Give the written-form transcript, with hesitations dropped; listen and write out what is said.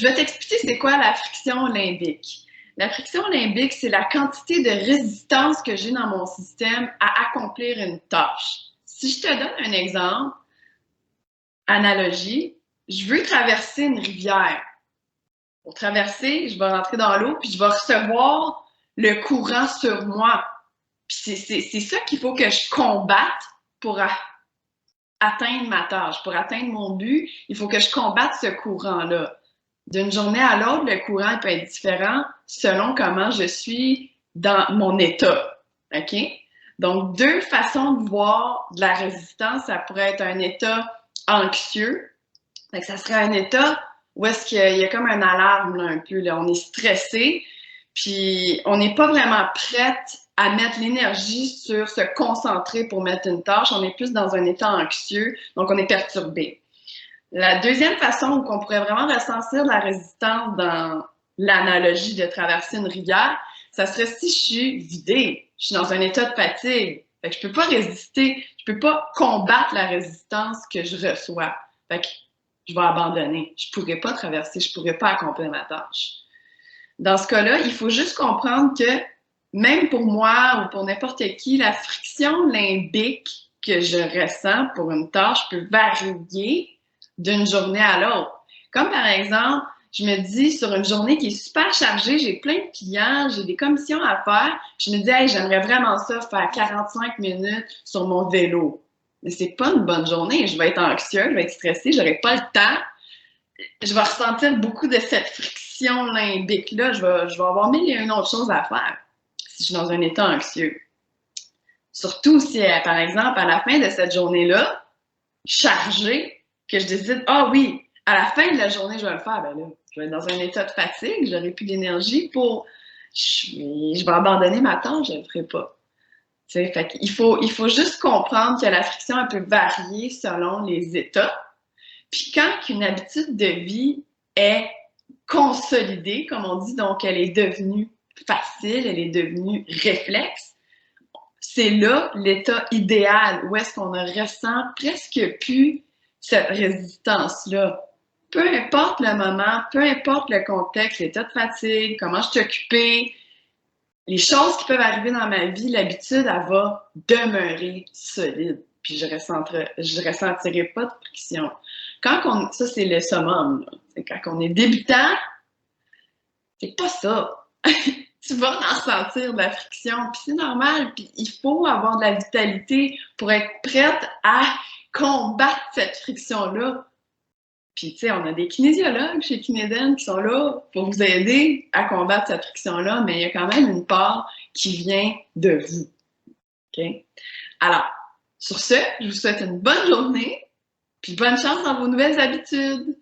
Je vais t'expliquer c'est quoi la friction limbique. La friction limbique, c'est la quantité de résistance que j'ai dans mon système à accomplir une tâche. Si je te donne un exemple, analogie, je veux traverser une rivière. Pour traverser, je vais rentrer dans l'eau, puis je vais recevoir le courant sur moi. Puis c'est ça qu'il faut que je combatte pour atteindre ma tâche. Pour atteindre mon but, il faut que je combatte ce courant-là. D'une journée à l'autre, le courant peut être différent selon comment je suis dans mon état. OK? Donc, deux façons de voir de la résistance. Ça pourrait être un état anxieux. Donc, ça serait un état où est-ce qu'il y a comme un alarme là, un peu. Là. On est stressé, puis on n'est pas vraiment prête à mettre l'énergie sur se concentrer pour mettre une tâche. On est plus dans un état anxieux, donc on est perturbé. La deuxième façon où on pourrait vraiment ressentir de la résistance dans l'analogie de traverser une rivière, ça serait si je suis vidée, je suis dans un état de fatigue. Fait que je peux pas résister, je peux pas combattre la résistance que je reçois. Fait que je vais abandonner. Je pourrais pas traverser, je pourrais pas accomplir ma tâche. Dans ce cas-là, il faut juste comprendre que même pour moi ou pour n'importe qui, la friction limbique que je ressens pour une tâche peut varier d'une journée à l'autre. Comme par exemple, je me dis sur une journée qui est super chargée, j'ai plein de clients, j'ai des commissions à faire, je me dis hey, j'aimerais vraiment ça faire 45 minutes sur mon vélo. Mais c'est pas une bonne journée, je vais être anxieuse, je vais être stressée, j'aurai pas le temps. Je vais ressentir beaucoup de cette friction limbique-là. Je vais avoir mille et une autres choses à faire si je suis dans un état anxieux. Surtout si, par exemple, à la fin de cette journée-là, chargée, que je décide, ah oui, à la fin de la journée, je vais le faire, ben là, je vais être dans un état de fatigue, j'aurai plus d'énergie pour. Je vais abandonner ma tâche, je ne le ferai pas. Fait il faut juste comprendre que la friction, elle peut varier selon les états. Puis quand une habitude de vie est consolidée, comme on dit, donc elle est devenue facile, elle est devenue réflexe, c'est là l'état idéal où est-ce qu'on ne ressent presque plus cette résistance-là. Peu importe le moment, peu importe le contexte, l'état de fatigue, comment je suis occupée, les choses qui peuvent arriver dans ma vie, l'habitude, elle va demeurer solide. Puis je ressentirai pas de friction. Ça c'est le summum. Quand on est débutant, c'est pas ça. Tu vas en ressentir de la friction, puis c'est normal, puis il faut avoir de la vitalité pour être prête à combattre cette friction-là. Puis, tu sais, on a des kinésiologues chez Kinéden qui sont là pour vous aider à combattre cette friction-là, mais il y a quand même une part qui vient de vous. OK? Alors, sur ce, je vous souhaite une bonne journée, puis bonne chance dans vos nouvelles habitudes.